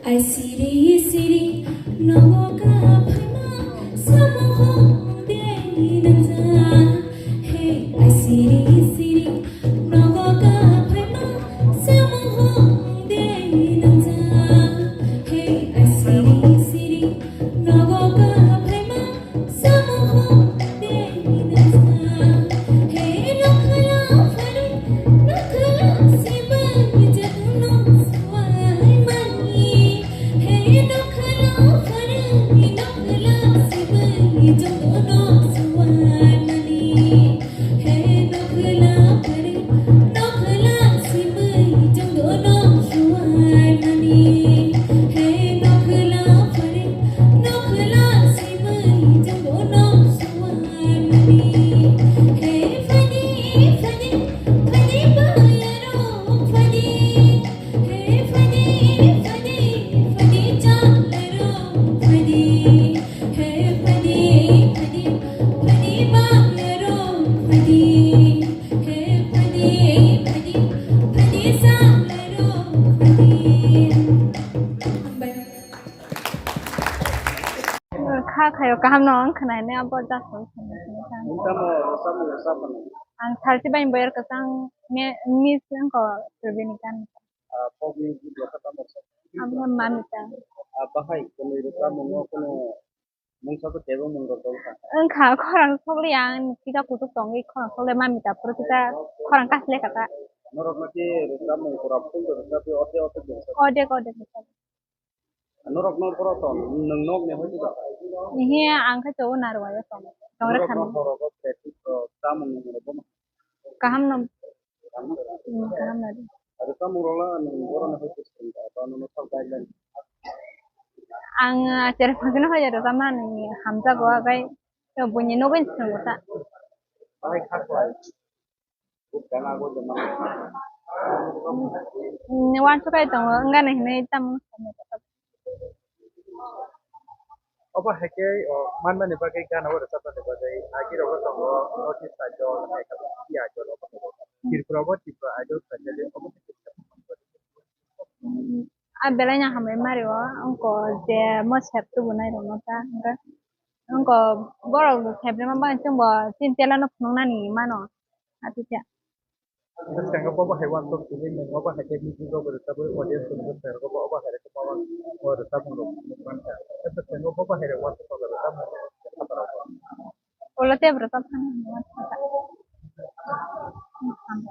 I siri nomoka phama samoho de nangza. Hey, I siri nomoka phama samoho de nangza. Hey, I siri nomoka phama samoho de nangza. Hey, nokhala phare nokhala siba jadno swai mani. Hey, nokhala phare nokhala siba jadno swai mani. Hey, nokhala phare nokhala siba jadno swai mani. Hey, nokhala phare nokhala siba jadno swai mani. Hey, fadi bayaro fadi. Hey, fadi chalero fadi. Hey, fadi bayaro fadi. Hey, fadi salero fadi. Kha khayo kaham nong khnai ne abo jasol ang thalti bain boyar kasang mis ko turbini kan am manita bahai kami reka mongo kono mungsaku tebo mungro tolka. Engka korang sokli yang kita kutuk tongi korang sokli mami dapur kita korang kasih kata. Norok nanti resam mengkurap pun resam ote biasa. Ode. Norok nor koroton, neng nok nih hoji tak. Ini angka cowok naruh ya sama. Kamera Norok kan. nor korok kreatif tamu mengurap pun. Kaham nom. Kaham nadi. Ada tamu rola neng orang nih hoji sendiri atau neng tal guideline. Ang acara pagino aja ada sama nih Hamzah gua kayak bunyi nubin semua. Ay kaklay. Bukan aku zaman. Wan suka itu enggak nih hitam. Apa hake man man bagai kan awak resam nih bagai akhir awak tunggu notis aja nih kata iya aja apa gitu. Kirprawat tipe aja saja dia apa gitu. Abelanya hame Mario angko de mo septu bunai romota enggak angko borok sebre mambang cumbo tintela no punong nani mano atu tia. Terus kan apa hewan tuh ini nih apa hake di juga bersama audiens tuh bersama apa hari itu mau bersama ngomong kan. Terus kan apa hewan tuh bersama apa Ulatnya berapa kan?